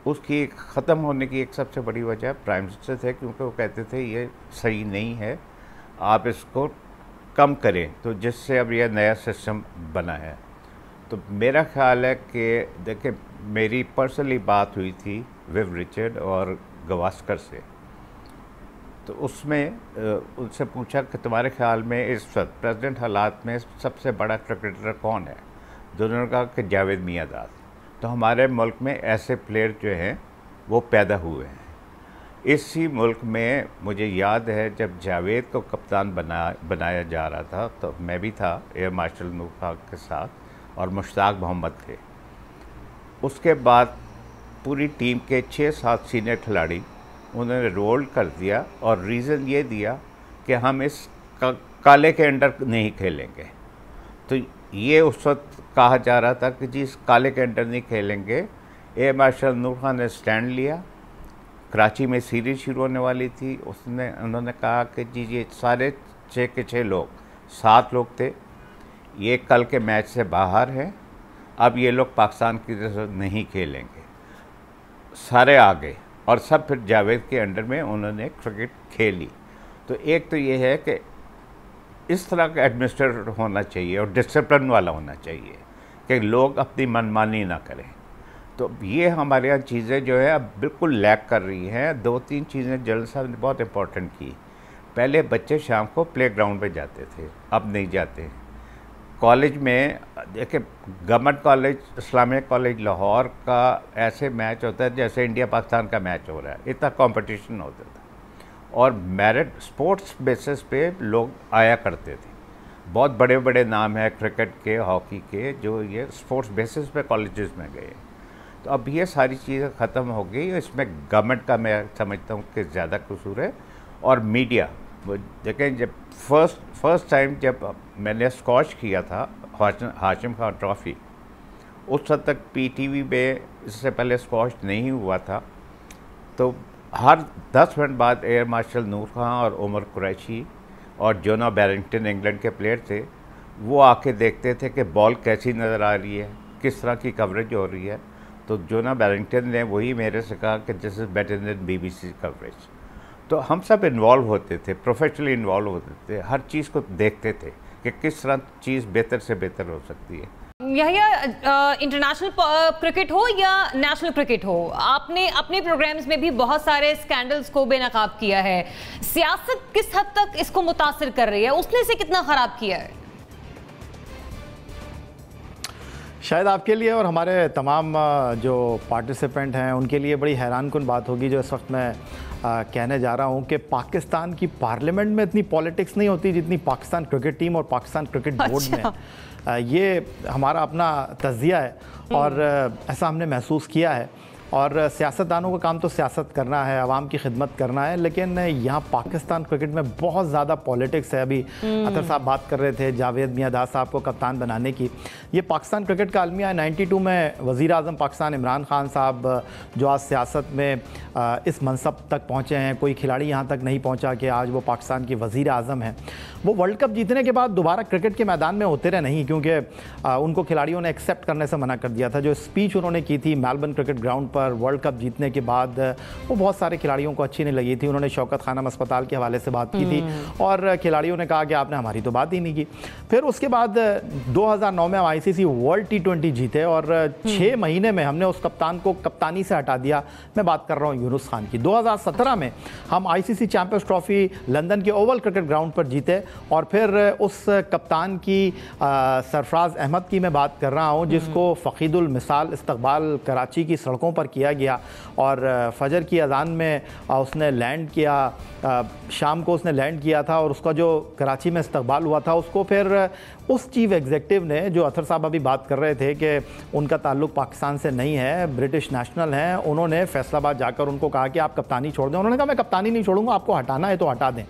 उसकी ख़त्म होने की एक सबसे बड़ी वजह प्राइम मिनिस्टर थे, क्योंकि वो कहते थे ये सही नहीं है, आप इसको कम करें, तो जिससे अब यह नया सिस्टम बना है। तो मेरा ख्याल है कि देखिए, मेरी पर्सनली बात हुई थी विव रिचर्ड और गवास्कर से, तो उसमें उनसे पूछा कि तुम्हारे ख्याल में इस वक्त प्रेसिडेंट हालात में सबसे बड़ा क्रिकेटर कौन है? दोनों ने कहा कि जावेद मियांदाद। तो हमारे मुल्क में ऐसे प्लेयर जो हैं वो पैदा हुए हैं। इसी मुल्क में मुझे याद है जब जावेद को कप्तान बनाया जा रहा था, तो मैं भी था एयर मार्शल नूर खान के साथ, और मुश्ताक मोहम्मद थे। उसके बाद पूरी टीम के 6-7 सीनियर खिलाड़ी उन्होंने रोल कर दिया, और रीज़न ये दिया कि हम इस काले के अंडर नहीं खेलेंगे। तो ये उस वक्त कहा जा रहा था कि जी इस काले के अंडर नहीं खेलेंगे। एयर मार्शल नूर खान ने स्टैंड लिया, कराची में सीरीज शुरू होने वाली थी, उन्होंने कहा कि जी ये सारे 6 के 6 लोग, 7 लोग थे, ये कल के मैच से बाहर हैं, अब ये लोग पाकिस्तान की तरफ नहीं खेलेंगे। सारे आ गए और सब फिर जावेद के अंडर में उन्होंने क्रिकेट खेली। तो एक तो ये है कि इस तरह का एडमिनिस्ट्रेटर होना चाहिए और डिसिप्लिन वाला होना चाहिए कि लोग अपनी मनमानी ना करें। तो ये हमारे यहाँ चीज़ें जो है अब बिल्कुल लैक कर रही हैं। 2-3 चीज़ें जनरल साहब ने बहुत इम्पोर्टेंट की। पहले बच्चे शाम को प्लेग्राउंड पे जाते थे, अब नहीं जाते। कॉलेज में देखिए, government college, Islamic college Lahore का ऐसे मैच होता है जैसे इंडिया पाकिस्तान का मैच हो रहा है, इतना कंपटीशन होता था। और मेरिट स्पोर्ट्स बेसिस पे लोग आया करते थे। बहुत बड़े बड़े नाम हैं क्रिकेट के, हॉकी के, जो ये स्पोर्ट्स बेसिस पे कॉलेजेस में गए। तो अब ये सारी चीज़ें ख़त्म हो गई। इसमें गवर्नमेंट का मैं समझता हूँ कि ज़्यादा कसूर है। और मीडिया, वो देखें, जब फर्स्ट टाइम जब मैंने स्कॉच किया था हाशिम खान ट्रॉफ़ी, उस वक्त तक PTV में इससे पहले स्कॉच नहीं हुआ था। तो हर 10 मिनट बाद एयर मार्शल नूर खां और उमर कुरैशी और जोना बैरिंगटन, इंग्लैंड के प्लेयर थे, वो आके देखते थे कि बॉल कैसी नज़र आ रही है, किस तरह की कवरेज हो रही है। तो जोना बैरिंगटन ने वही मेरे से कहा कि this is better than BBC coverage. तो हम सब इन्वॉल्व होते थे, प्रोफेशनली इन्वॉल्व होते थे, हर चीज़ को देखते थे कि किस तरह चीज़ बेहतर से बेहतर हो सकती है। इंटरनेशनल क्रिकेट हो या नेशनल क्रिकेट हो, आपने अपने प्रोग्राम्स में भी बहुत सारे स्कैंडल्स को बेनकाब किया है। सियासत किस हद तक इसको मुतासिर कर रही है, उसने इसे कितना खराब किया है? शायद आपके लिए और हमारे तमाम जो पार्टिसिपेंट हैं उनके लिए बड़ी हैरानकुन बात होगी जो इस वक्त मैं कहने जा रहा हूं कि पाकिस्तान की पार्लियामेंट में इतनी पॉलिटिक्स नहीं होती जितनी पाकिस्तान क्रिकेट टीम और पाकिस्तान क्रिकेट बोर्ड में। ये हमारा अपना तज़िया है और ऐसा हमने महसूस किया है। और सियासतदानों का काम तो सियासत करना है, आवाम की खिदमत करना है, लेकिन यहाँ पाकिस्तान क्रिकेट में बहुत ज़्यादा पॉलिटिक्स है। अभी अतर साहब बात कर रहे थे जावेद मियाँदाद साहब को कप्तान बनाने की। ये पाकिस्तान क्रिकेट का अलमिया है। 92 में वज़ीर आज़म पाकिस्तान इमरान खान साहब जो आज सियासत में इस मनसब तक पहुँचे हैं, कोई खिलाड़ी यहाँ तक नहीं पहुँचा कि आज वो पाकिस्तान के वज़ीर आज़म हैं। वो वर्ल्ड कप जीतने के बाद दोबारा क्रिकेट के मैदान में उतरे नहीं, क्योंकि उनको खिलाड़ियों ने एक्सेप्ट करने से मना कर दिया था। जो स्पीच उन्होंने की थी मेलबर्न क्रिकेट ग्राउंड पर वर्ल्ड कप जीतने के बाद, वो बहुत सारे खिलाड़ियों को अच्छी नहीं लगी थी। उन्होंने शौकत खानम अस्पताल के हवाले से बात की थी और खिलाड़ियों ने कहा कि आपने हमारी तो बात ही नहीं की। फिर उसके बाद 2009 में हम ICC वर्ल्ड T20 जीते और 6 महीने में हमने उस कप्तान को कप्तानी से हटा दिया। मैं बात कर रहा हूँ यूनुस खान की। 2017 में हम ICC चैंपियंस ट्रॉफी लंदन के ओवल क्रिकेट ग्राउंड पर जीते और फिर उस कप्तान की सरफराज अहमद की मैं बात कर रहा हूँ, जिसको फ़कीदुल मिसाल इस्तकबाल कराची की सड़कों पर किया गया और फजर की अजान में उसने लैंड किया, शाम को उसने लैंड किया था और उसका जो कराची में इस्तकबाल हुआ था, उसको फिर उस चीफ एग्जीक्यूटिव ने, जो अतर साहब अभी बात कर रहे थे कि उनका ताल्लुक पाकिस्तान से नहीं है, ब्रिटिश नेशनल हैं, उन्होंने फैसलाबाद जाकर उनको कहा कि आप कप्तानी छोड़ दें। उन्होंने कहा मैं कप्तानी नहीं छोड़ूंगा, आपको हटाना है तो हटा दें।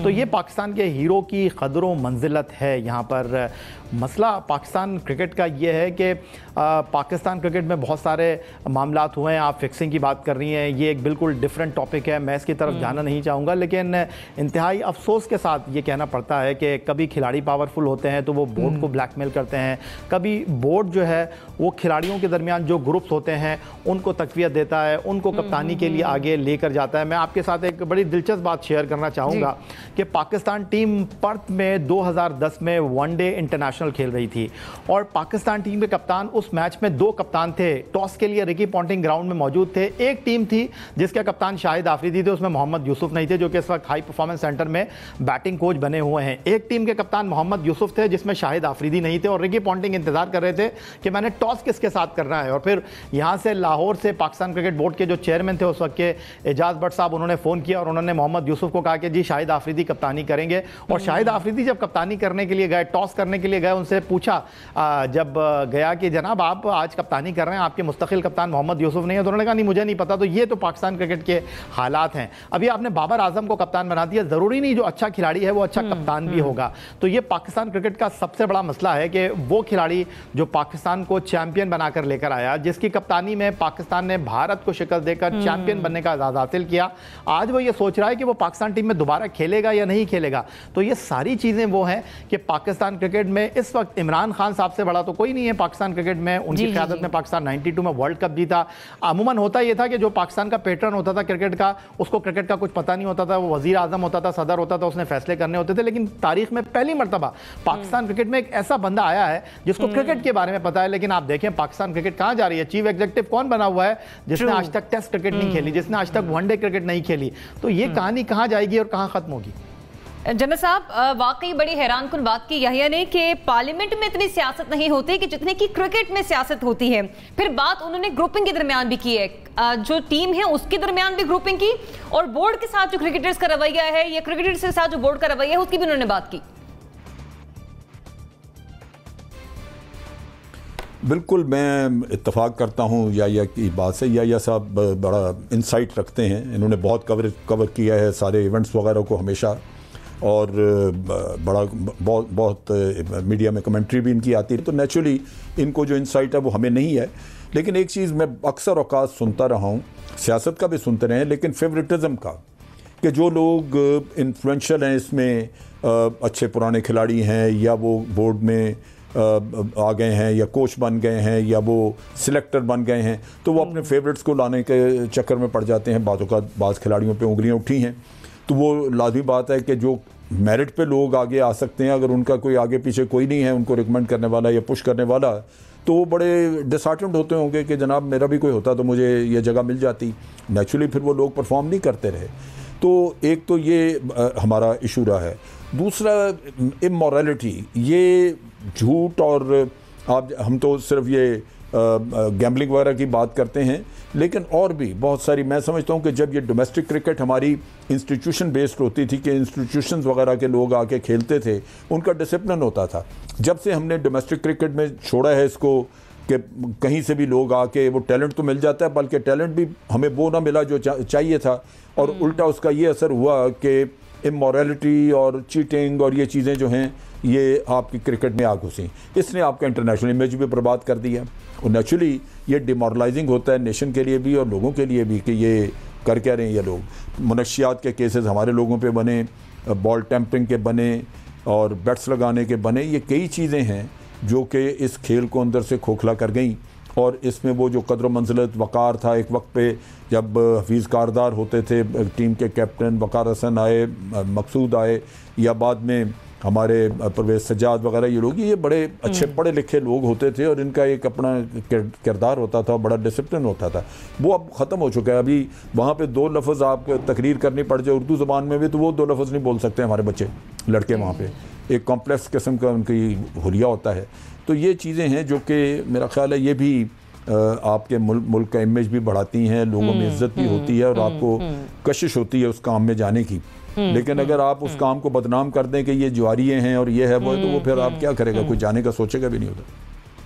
तो ये पाकिस्तान के हीरो की कदर मंजिलत है। यहाँ पर मसला पाकिस्तान क्रिकेट का ये है कि पाकिस्तान क्रिकेट में बहुत सारे मामलात हुए हैं। आप फिक्सिंग की बात कर रही हैं, ये एक बिल्कुल डिफरेंट टॉपिक है, मैं इसकी तरफ जाना नहीं चाहूँगा, लेकिन इंतहाई अफसोस के साथ ये कहना पड़ता है कि कभी खिलाड़ी पावरफुल होते हैं तो वो बोर्ड को ब्लैकमेल करते हैं, कभी बोर्ड जो है वो खिलाड़ियों के दरमियान जो ग्रुप्स होते हैं उनको तक़वियत देता है, उनको कप्तानी के लिए आगे लेकर जाता है। मैं आपके साथ एक बड़ी दिलचस्प बात शेयर करना चाहूँगा कि पाकिस्तान टीम पर्थ में 2010 में वनडे इंटरनेशनल खेल रही थी और पाकिस्तान टीम के कप्तान, उस मैच में 2 कप्तान थे। टॉस के लिए रिकी पॉन्टिंग ग्राउंड में मौजूद थे। एक टीम थी जिसके कप्तान शाहिद आफरीदी थे, उसमें मोहम्मद यूसुफ नहीं थे, जो कि इस वक्त हाई परफॉर्मेंस सेंटर में बैटिंग कोच बने हुए हैं। एक टीम के कप्तान मोहम्मद यूसुफ थे जिसमें शाहिद आफरीदी नहीं थे और रिकी पॉन्टिंग इंतजार कर रहे थे कि मैंने टॉस किसके साथ करना है। और फिर यहाँ से लाहौर से पाकिस्तान क्रिकेट बोर्ड के जो चेयरमैन थे उस वक्त के, एजाज भट्ट साहब, उन्होंने फ़ोन किया और उन्होंने मोहम्मद यूसुफ को कहा कि जी शाहिद आफरीदी कप्तानी करेंगे। और शाहिद आफरीदी जब कप्तानी करने के लिए गए, टॉस करने के लिए गए, उनसे पूछा जब गया कि जनाब आप आज कप्तानी कर रहे हैं, आपके मुस्तकिल कप्तान मोहम्मद यूसुफ नहीं है, तो उन्होंने कहा नहीं मुझे नहीं पता। तो ये तो पाकिस्तान क्रिकेट के हालात हैं। अभी आपने बाबर आजम को कप्तान बना दिया, ज़रूरी नहीं जो अच्छा खिलाड़ी है वो अच्छा कप्तान भी होगा। तो ये पाकिस्तान क्रिकेट का सबसे बड़ा मसला है कि वो खिलाड़ी जो पाकिस्तान को चैंपियन बनाकर लेकर आया, जिसकी कप्तानी में पाकिस्तान ने भारत को शिकस्त देकर चैंपियन बनने का एजाज़ हासिल किया, आज वो ये सोच रहा है कि वो पाकिस्तान टीम में दोबारा खेलेगा या नहीं खेलेगा। तो ये सारी चीज़ें वो हैं कि पाकिस्तान क्रिकेट में इस वक्त इमरान खान साहब से बड़ा तो कोई नहीं है पाकिस्तान क्रिकेट में। उनकी क़यादत में पाकिस्तान 92 में वर्ल्ड कप जीता। अमूमन होता यह था कि जो पाकिस्तान का पैटर्न होता था क्रिकेट का, उसको क्रिकेट का कुछ पता नहीं होता था, वो वज़ीर आज़म होता था, सदर होता था, उसने फैसले करने होते थे। लेकिन तारीख में पहली मरतबा पाकिस्तान क्रिकेट में एक ऐसा बंदा आया है जिसको क्रिकेट के बारे में पता है। लेकिन आप देखें पाकिस्तान क्रिकेट कहाँ जा रही है। चीफ एग्जीक्यूटिव कौन बना हुआ है जिसने आज तक टेस्ट क्रिकेट नहीं खेली, जिसने आज तक वनडे क्रिकेट नहीं खेली। तो ये कहानी कहाँ जाएगी और कहाँ खत्म होगी? जनरल साहब, वाकई बड़ी हैरानकुन बात की यहिया ने कि पार्लियामेंट में इतनी सियासत नहीं होती कि जितने की क्रिकेट में सियासत होती है। फिर बात उन्होंने ग्रुपिंग के दरमियान भी की है, जो टीम है उसके दरमियान भी ग्रुपिंग की, और बोर्ड के साथ जो क्रिकेटर्स का रवैया है या क्रिकेटर्स के साथ जो बोर्ड का रवैया है उसकी भी उन्होंने बात की। बिल्कुल, मैं इत्तफाक करता हूँ या की बात से। या साहब बड़ा इंसाइट रखते हैं, इन्होंने बहुत कवर किया है सारे इवेंट्स वगैरह को हमेशा, और बड़ा बहुत मीडिया में कमेंट्री भी इनकी आती है। तो नेचुरली इनको जो इंसाइट है वो हमें नहीं है। लेकिन एक चीज़ मैं अक्सर औकात सुनता रहा हूँ, सियासत का भी सुनते रहे हैं, लेकिन फेवरेटिज़म का, कि जो लोग इन्फ्लुएंशियल हैं इसमें, अच्छे पुराने खिलाड़ी हैं या वो बोर्ड में आ गए हैं या कोच बन गए हैं या वो सिलेक्टर बन गए हैं, तो वो अपने फेवरेट्स को लाने के चक्कर में पड़ जाते हैं। बाज़ खिलाड़ियों पे उंगलियां उठी हैं, तो वो लाजमी बात है कि जो मेरिट पे लोग आगे आ सकते हैं, अगर उनका कोई आगे पीछे कोई नहीं है उनको रिकमेंड करने वाला या पुश करने वाला, तो वो बड़े डिसहार्टेंड होते होंगे कि जनाब मेरा भी कोई होता तो मुझे ये जगह मिल जाती। नेचुरली फिर वो लोग परफॉर्म नहीं करते रहे। तो एक तो ये हमारा इशू रहा है। दूसरा, इमोरलिटी, ये झूठ, और हम तो सिर्फ ये गैम्बलिंग वगैरह की बात करते हैं, लेकिन और भी बहुत सारी, मैं समझता हूँ कि जब ये डोमेस्टिक क्रिकेट हमारी इंस्टीट्यूशन बेस्ड होती थी, कि इंस्टीट्यूशंस वगैरह के लोग आके खेलते थे, उनका डिसिप्लिन होता था। जब से हमने डोमेस्टिक क्रिकेट में छोड़ा है इसको कि कहीं से भी लोग आके, वो टैलेंट तो मिल जाता है, बल्कि टैलेंट भी हमें वो ना मिला जो चाहिए था, और उल्टा उसका ये असर हुआ कि इमोरलिटी और चीटिंग और ये चीज़ें जो हैं ये आपकी क्रिकेट में आ घुसी। इसने आपका इंटरनेशनल इमेज भी बर्बाद कर दिया, और नेचुरली ये डिमोरलाइजिंग होता है नेशन के लिए भी और लोगों के लिए भी कि ये कर क्या रहे हैं ये लोग। मनशियात के केसेस हमारे लोगों पे बने, बॉल टेम्परिंग के बने और बैट्स लगाने के बने। ये कई चीज़ें हैं जो कि इस खेल को अंदर से खोखला कर गई, और इसमें वो जो कदर मंजिलत वक़ार था एक वक्त पे, जब हफीज़ कारदार होते थे टीम के कैप्टन, वक़ार हसन आए, मकसूद आए, या बाद में हमारे परवेज़ सज्जाद वगैरह, ये लोग ये बड़े अच्छे पढ़े लिखे लोग होते थे और इनका एक अपना किरदार होता था, बड़ा डिसिप्लिन होता था। वो अब ख़त्म हो चुका है। अभी वहाँ पे 2 लफ्ज़ आपको तकरीर करनी पड़ जाए उर्दू ज़बान में भी, तो वो 2 लफ्ज़ नहीं बोल सकते हमारे बच्चे लड़के। वहाँ पे एक कॉम्प्लेक्स किस्म का उनकी हुलिया होता है। तो ये चीज़ें हैं जो कि मेरा ख्याल है ये भी आपके मुल्क का इमेज भी बढ़ाती हैं, लोगों में इज्जत भी होती है और आपको कशिश होती है उस काम में जाने की। लेकिन अगर आप उस काम को बदनाम कर दें कि ये जुआरिये हैं और ये है वो, तो वो फिर आप क्या करेगा, कोई जाने का सोचेगा भी नहीं होता।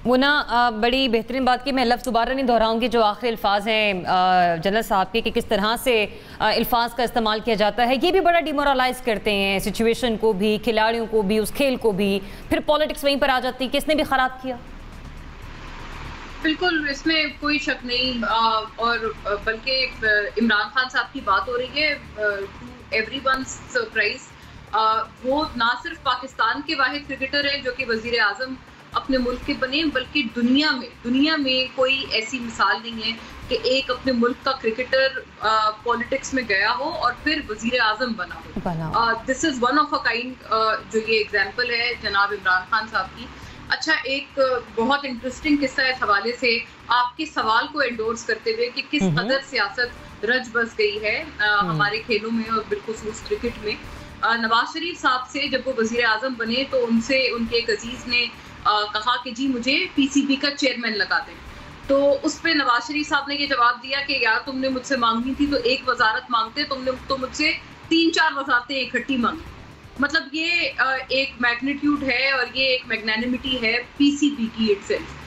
वो ना बड़ी बेहतरीन बात की, मैं लफ्ज़ दोबारा नहीं दोहराऊंगी, जो आखिरी अल्फाज हैं जनरल साहब के, कि किस तरह से अल्फाज का इस्तेमाल किया जाता है, ये भी बड़ा डिमोरलाइज करते हैं सिचुएशन को भी, खिलाड़ियों को भी, उस खेल को भी। फिर पॉलिटिक्स वहीं पर आ जाती है, किसने भी ख़राब किया। बिल्कुल, इसमें कोई शक नहीं। और बल्कि इमरान खान साहब की बात हो रही है, टू एवरीवन्स सरप्राइज, वो ना सिर्फ पाकिस्तान के वाहिद क्रिकेटर हैं जो कि वजीर आजम अपने मुल्क के बने, बल्कि दुनिया में कोई ऐसी मिसाल नहीं है कि एक अपने मुल्क का क्रिकेटर पॉलिटिक्स में गया हो और फिर वजीर आजम बना हो। This is one of a kind, जो ये एग्जाम्पल है जनाब इमरान खान साहब की। अच्छा, एक बहुत इंटरेस्टिंग किस्सा इस हवाले से आपके सवाल को एंडोर्स करते हुए कि किस कदर सियासत रच बस गई है हमारे खेलों में और बिलखुसूस क्रिकेट में। नवाज शरीफ साहब से जब वो वजीर आजम बने तो उनसे उनके एक अजीज ने कहा कि जी मुझे पीसीबी का चेयरमैन लगा दें। तो उस पर नवाज शरीफ साहब ने ये जवाब दिया कि यार तुमने मुझसे मांगनी थी तो एक वजारत मांगते, तुमने तो मुझसे 3-4 वजारतें इकट्ठी मांगी। मतलब ये एक मैग्नीट्यूड है और ये एक मैग्नानिमिटी है पीसीबी की इटसेल्फ।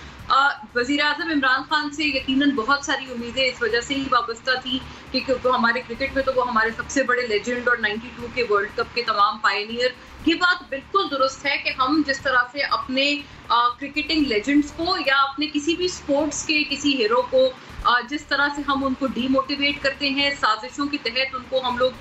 वजीर आजम इमरान खान से यकीनन बहुत सारी उम्मीदें इस वजह से ही वाबस्ता थी कि वो हमारे क्रिकेट में तो वो हमारे सबसे बड़े लेजेंड और 92 के वर्ल्ड कप के तमाम पायनियर। ये बात बिल्कुल दुरुस्त है कि हम जिस तरह से अपने क्रिकेटिंग लेजेंड्स को या अपने किसी भी स्पोर्ट्स के किसी हीरो को जिस तरह से हम उनको डीमोटिवेट करते हैं, साजिशों के तहत उनको हम लोग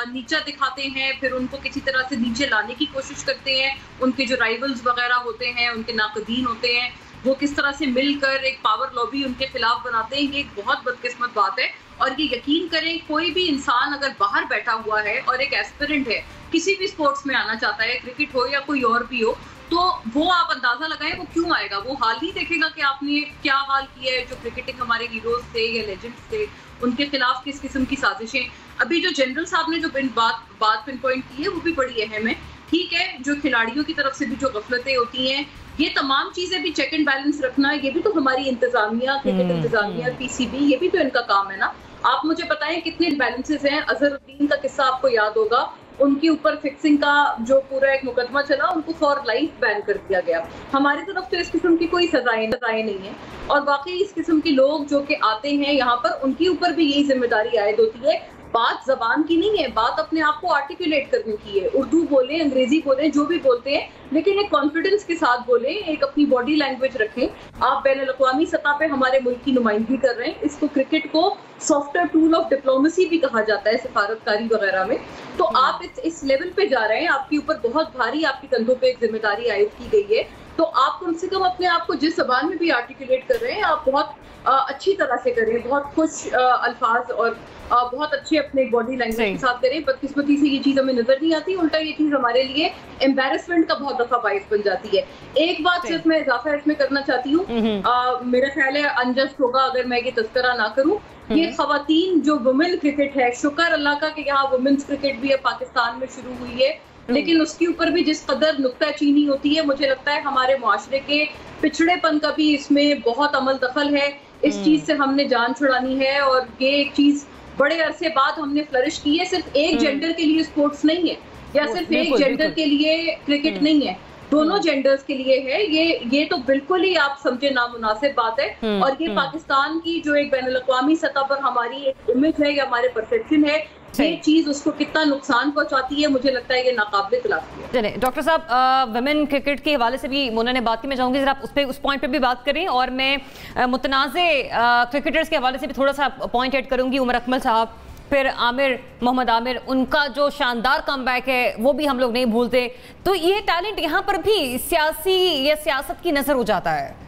नीचा दिखाते हैं, फिर उनको किसी तरह से नीचे लाने की कोशिश करते हैं। उनके जो राइवल्स वगैरह होते हैं, उनके नाकदीन होते हैं, वो किस तरह से मिलकर एक पावर लॉबी उनके खिलाफ बनाते हैं। ये एक बहुत बदकिस्मत बात है। और ये यकीन करें, कोई भी इंसान अगर बाहर बैठा हुआ है और एक एस्पिरेंट है, किसी भी स्पोर्ट्स में आना चाहता है, क्रिकेट हो या कोई और भी हो, तो वो आप अंदाजा लगाएं वो क्यों आएगा। वो हाल नहीं देखेगा कि आपने क्या हाल किया है। जो क्रिकेटिंग हमारे हीरोज थे या लेजेंड्स थे, उनके खिलाफ किस किस्म की साजिशें। अभी जो जनरल साहब ने जो बात पिन पॉइंट की है वो भी बड़ी अहम है। ठीक है, जो खिलाड़ियों की तरफ से भी जो गफलतें होती हैं, ये तमाम चीजें भी चेक एंड बैलेंस रखना, ये भी तो हमारी इंतजामिया, क्रिकेट इंतजामिया, पीसीबी, ये भी तो इनका काम है ना। आप मुझे बताएं कितने बैलेंसेस हैं। अजहरुद्दीन का किस्सा आपको याद होगा, उनके ऊपर फिक्सिंग का जो पूरा एक मुकदमा चला, उनको फॉर लाइफ बैन कर दिया गया। हमारी तरफ तो इस किस्म की कोई सजाएं नहीं है। और वाकई इस किस्म के लोग जो कि आते हैं यहाँ पर, उनके ऊपर भी यही जिम्मेदारी आयद होती है। बात जबान की नहीं है, बात अपने आप को आर्टिकुलेट करने की है। उर्दू बोले, अंग्रेजी बोले, जो भी बोलते हैं, लेकिन एक कॉन्फिडेंस के साथ बोले, एक अपनी बॉडी लैंग्वेज रखें। आप बैनुल अक़वामी सतह पे हमारे मुल्क की नुमाइंदगी कर रहे हैं। इसको क्रिकेट को सॉफ्टवेयर टूल ऑफ डिप्लोमेसी भी कहा जाता है, सिफारतकारी वगैरह में। तो आप इस लेवल पे जा रहे हैं, आपके ऊपर बहुत भारी, आपके कंधों पे एक जिम्मेदारी आयद की गई है। तो आप कम से कम अपने आप को जिस जबान में भी आर्टिकुलेट कर रहे हैं, आप बहुत अच्छी तरह से करें, बहुत खुश अल्फाज और बहुत अच्छे अपने बॉडी लैंग्वेज के साथ करें। बदकिस्मती से ये चीज हमें नजर नहीं आती, उल्टा ये चीज हमारे लिए एम्बेरसमेंट का बहुत दफा बाइस बन जाती है। एक बात सिर्फ मैं इजाफा इसमें करना चाहती हूँ, मेरा ख्याल है अनजस्ट होगा अगर मैं ये तस्करा ना करूँ। ये खवातीन जो वुमेन क्रिकेट है, शुक्र अल्लाह का कि यहाँ वुमेन्स क्रिकेट भी है, पाकिस्तान में शुरू हुई है, लेकिन उसके ऊपर भी जिस कदर नुक्ताचीनी होती है, मुझे लगता है हमारे मुआशरे के पिछड़ेपन का भी इसमें बहुत अमल दखल है। इस चीज से हमने जान छुड़ानी है और ये एक चीज बड़े अरसे बाद हमने फ्लरिश की है। सिर्फ एक जेंडर के लिए स्पोर्ट्स नहीं है, या सिर्फ एक जेंडर के लिए क्रिकेट नहीं है, दोनों जेंडर्स के लिए है। ये तो बिल्कुल ही आप समझे नामुनासिब बात है। और ये पाकिस्तान की जो एक बैनुल अक़वामी सतह पर हमारी एक इमेज है या हमारे परसेप्शन है, ये चीज उसको कितना नुकसान पहुंचाती है, मुझे लगता है ये नाकाबिले तलाफी है। चलिए डॉक्टर साहब, वुमेन क्रिकेट के हवाले से भी मोना ने बात की, मैं चाहूंगी जरा उस पॉइंट पे भी बात करें। और मैं मुतनाज़े क्रिकेटर्स के हवाले से भी थोड़ा सा पॉइंट ऐड करूंगी। उमर अकमल साहब, फिर मोहम्मद आमिर, उनका जो शानदार कमबैक है वो भी हम लोग नहीं भूलते। तो ये टैलेंट यहाँ पर भी सियासी या सियासत की नजर हो जाता है।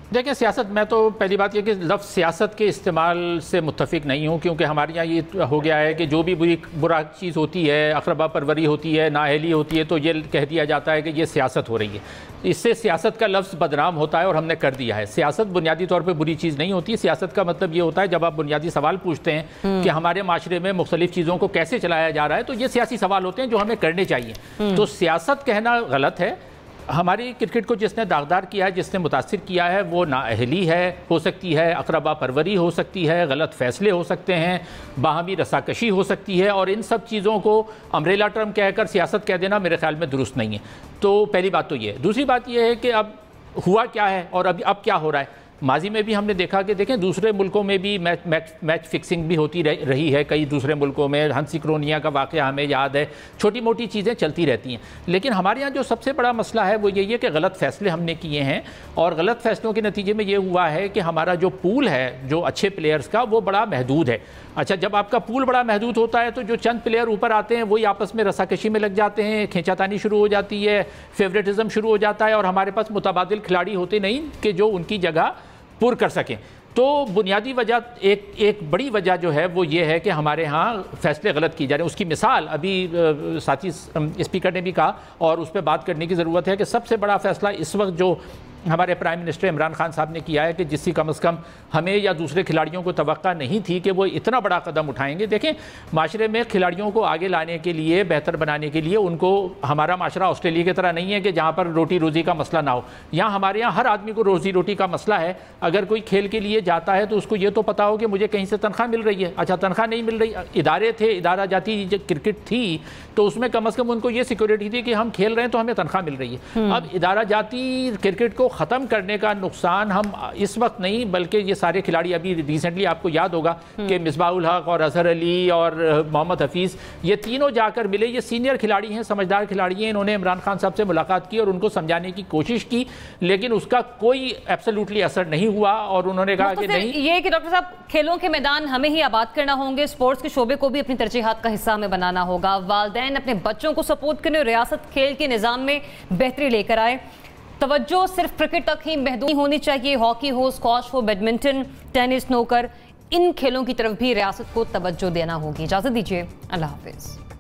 देखिए, सियासत, मैं तो पहली बात ये कि लफ्ज़ सियासत के इस्तेमाल से मुत्तफिक नहीं हूँ, क्योंकि हमारे यहाँ ये हो गया है कि जो भी बुरा चीज़ होती है, अक़रबा परवरी होती है, नाअहली होती है, तो ये कह दिया जाता है कि ये सियासत हो रही है। इससे सियासत का लफ्ज़ बदनाम होता है और हमने कर दिया है। सियासत बुनियादी तौर पर बुरी चीज़ नहीं होती। सियासत का मतलब ये होता है जब आप बुनियादी सवाल पूछते हैं कि हमारे माशरे में मुख्तलिफ चीज़ों को कैसे चलाया जा रहा है, तो ये सियासी सवाल होते हैं जो हमें करने चाहिए। तो सियासत कहना गलत है। हमारी क्रिकेट को जिसने दागदार किया है, जिसने मुतासिर किया है, वो नाअहली है, हो सकती है अक़रबा परवरी हो सकती है, गलत फ़ैसले हो सकते हैं, बाहमी रसाकशी हो सकती है, और इन सब चीज़ों को अम्ब्रेला टर्म कहकर सियासत कह देना मेरे ख्याल में दुरुस्त नहीं है। तो पहली बात तो ये है। दूसरी बात ये है कि अब हुआ क्या है और अब क्या हो रहा है। माजी में भी हमने देखा कि देखें दूसरे मुल्कों में भी मैच फिक्सिंग भी होती रही है। कई दूसरे मुल्कों में हंसी क्रोनिया का वाक़या हमें याद है। छोटी मोटी चीज़ें चलती रहती हैं, लेकिन हमारे यहाँ जो सबसे बड़ा मसला है वो यही है कि गलत फ़ैसले हमने किए हैं, और गलत फ़ैसलों के नतीजे में ये हुआ है कि हमारा जो पूल है जो अच्छे प्लेयर्स का, वो बड़ा महदूद है। अच्छा, जब आपका पूल बड़ा महदूद होता है तो जो चंद प्लेयर ऊपर आते हैं वही आपस में रसाकशी में लग जाते हैं, खींचातानी शुरू हो जाती है, फेवरेटिज़म शुरू हो जाता है, और हमारे पास मुतबादिल खिलाड़ी होते नहीं कि जो उनकी जगह पूर कर सकें। तो बुनियादी वजह, एक बड़ी वजह जो है वो ये है कि हमारे यहाँ फ़ैसले गलत किए जा रहे हैं। उसकी मिसाल अभी साथी स्पीकर ने भी कहा, और उस पर बात करने की ज़रूरत है कि सबसे बड़ा फ़ैसला इस वक्त जो हमारे प्राइम मिनिस्टर इमरान खान साहब ने किया है कि जिसकी कम से कम हमें या दूसरे खिलाड़ियों को तवक्का नहीं थी कि वो इतना बड़ा कदम उठाएंगे। देखें, माशरे में खिलाड़ियों को आगे लाने के लिए, बेहतर बनाने के लिए, उनको, हमारा माशरा ऑस्ट्रेलिया की तरह नहीं है कि जहाँ पर रोटी रोज़ी का मसला ना हो। यहाँ हमारे यहाँ हर आदमी को रोज़ी रोटी का मसला है। अगर कोई खेल के लिए जाता है तो उसको ये तो पता हो कि मुझे कहीं से तनख्वाह मिल रही है। अच्छा, तनख्वाह नहीं मिल रही, इदारे थे, इदारा जाती क्रिकेट थी, तो उसमें कम से कम उनको ये सिक्योरिटी थी कि हम खेल रहे हैं तो हमें तनख्वाह मिल रही है। अब इदारा जाती क्रिकेट को ख़त्म करने का नुकसान हम इस वक्त नहीं, बल्कि ये सारे खिलाड़ी, अभी रिसेंटली आपको याद होगा कि मिसबाहुल हक और अजहर अली और मोहम्मद हफीज़, ये तीनों जाकर मिले। ये सीनियर खिलाड़ी हैं, समझदार खिलाड़ी हैं। इन्होंने इमरान खान साहब से मुलाकात की और उनको समझाने की कोशिश की, लेकिन उसका कोई एब्सोल्युटली असर नहीं हुआ और उन्होंने कहा कि नहीं। ये कि डॉक्टर साहब, खेलों के मैदान हमें ही आबाद करना होंगे, स्पोर्ट्स के शोबे को भी अपनी तरजीहात का हिस्सा हमें बनाना होगा, वालिदैन अपने बच्चों को सपोर्ट करने, रियासत खेल के निज़ाम में बेहतरी लेकर आए। तवज्जो सिर्फ क्रिकेट तक ही महदूद नहीं होनी चाहिए, हॉकी हो, स्क्वॉश हो, बैडमिंटन, टेनिस, स्नूकर, इन खेलों की तरफ भी रियासत को तवज्जो देना होगी। इजाज़त दीजिए, अल्लाह हाफिज़।